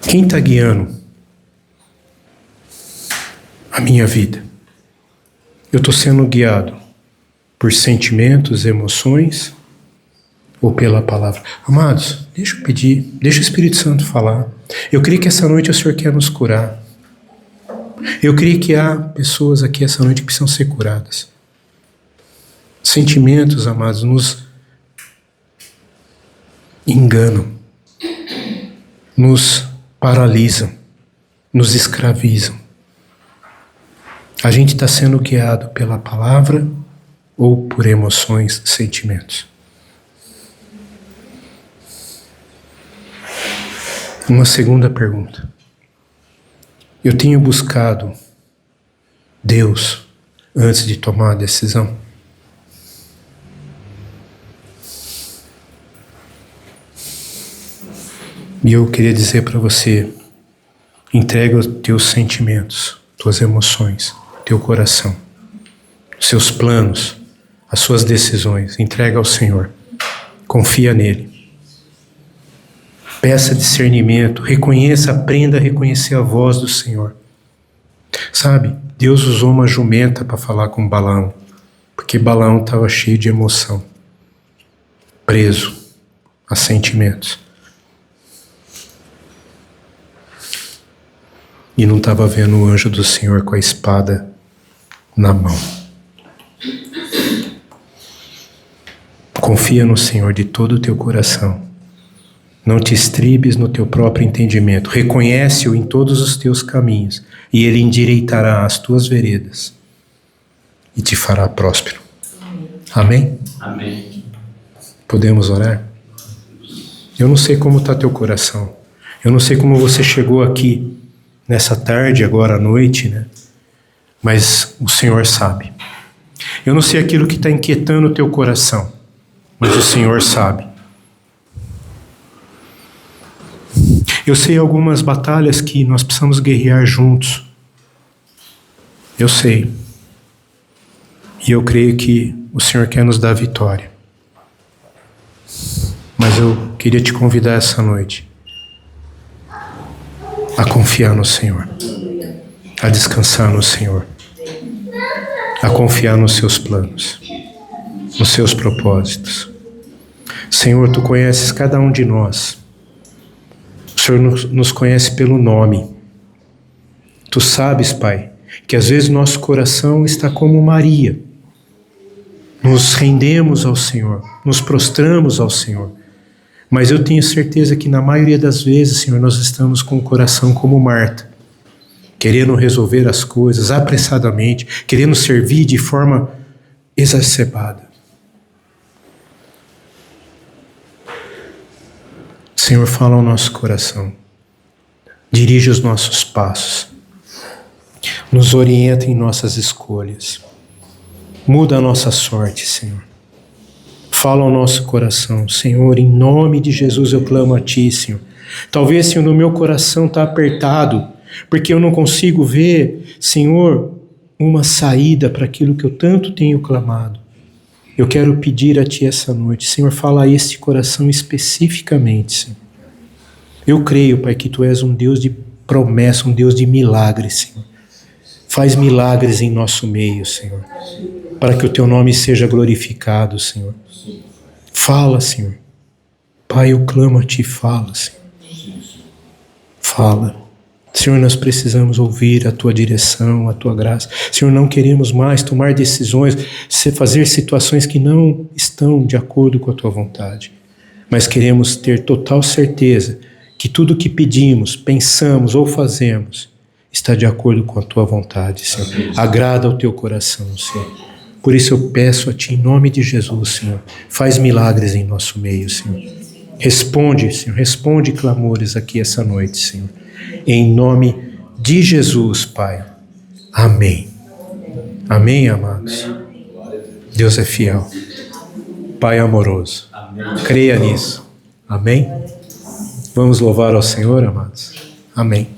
Quem está guiando a minha vida? Eu estou sendo guiado por sentimentos, emoções ou pela palavra? Amados, deixa eu pedir, deixa o Espírito Santo falar. Eu creio que essa noite o Senhor quer nos curar. Eu creio que há pessoas aqui essa noite que precisam ser curadas. Sentimentos, amados, nos enganam, nos paralisam, nos escravizam. A gente está sendo guiado pela palavra ou por emoções, sentimentos? Uma segunda pergunta. Eu tenho buscado Deus antes de tomar a decisão? E eu queria dizer para você: entrega os teus sentimentos, tuas emoções, teu coração, seus planos, as suas decisões, entrega ao Senhor. Confia nele. Peça discernimento, reconheça, aprenda a reconhecer a voz do Senhor. Sabe, Deus usou uma jumenta para falar com Balaão, porque Balaão estava cheio de emoção, preso a sentimentos. E não estava vendo o anjo do Senhor com a espada na mão. Confia no Senhor de todo o teu coração. Não te estribes no teu próprio entendimento. Reconhece-o em todos os teus caminhos, e ele endireitará as tuas veredas e te fará próspero. Amém? Amém. Podemos orar? Eu não sei como está teu coração. Eu não sei como você chegou aqui nessa tarde, agora à noite, né? Mas o Senhor sabe. Eu não sei aquilo que está inquietando o teu coração, mas o Senhor sabe. Eu sei algumas batalhas que nós precisamos guerrear juntos. Eu sei. E eu creio que o Senhor quer nos dar vitória. Mas eu queria te convidar essa noite a confiar no Senhor, a descansar no Senhor, a confiar nos seus planos, nos seus propósitos. Senhor, Tu conheces cada um de nós. O Senhor nos conhece pelo nome. Tu sabes, Pai, que às vezes nosso coração está como Maria. Nos rendemos ao Senhor, nos prostramos ao Senhor. Mas eu tenho certeza que na maioria das vezes, Senhor, nós estamos com o coração como Marta, querendo resolver as coisas apressadamente, querendo servir de forma exacerbada. Senhor, fala ao nosso coração, dirige os nossos passos, nos orienta em nossas escolhas, muda a nossa sorte, Senhor. Fala ao nosso coração, Senhor, em nome de Jesus eu clamo a Ti, Senhor. Talvez, Senhor, no meu coração está apertado, porque eu não consigo ver, Senhor, uma saída para aquilo que eu tanto tenho clamado. Eu quero pedir a Ti essa noite, Senhor, fala a este coração especificamente, Senhor. Eu creio, Pai, que Tu és um Deus de promessa, um Deus de milagres, Senhor. Faz milagres em nosso meio, Senhor, para que o Teu nome seja glorificado, Senhor. Fala, Senhor. Pai, eu clamo a Ti, fala, Senhor. Fala. Senhor, nós precisamos ouvir a Tua direção, a Tua graça. Senhor, não queremos mais tomar decisões, fazer situações que não estão de acordo com a Tua vontade. Mas queremos ter total certeza que tudo que pedimos, pensamos ou fazemos está de acordo com a Tua vontade, Senhor. Agrada ao Teu coração, Senhor. Por isso eu peço a Ti, em nome de Jesus, Senhor, faz milagres em nosso meio, Senhor. Responde, Senhor, responde clamores aqui essa noite, Senhor. Em nome de Jesus, Pai. Amém. Amém, amados. Deus é fiel. Pai amoroso. Creia nisso. Amém? Vamos louvar ao Senhor, amados. Amém.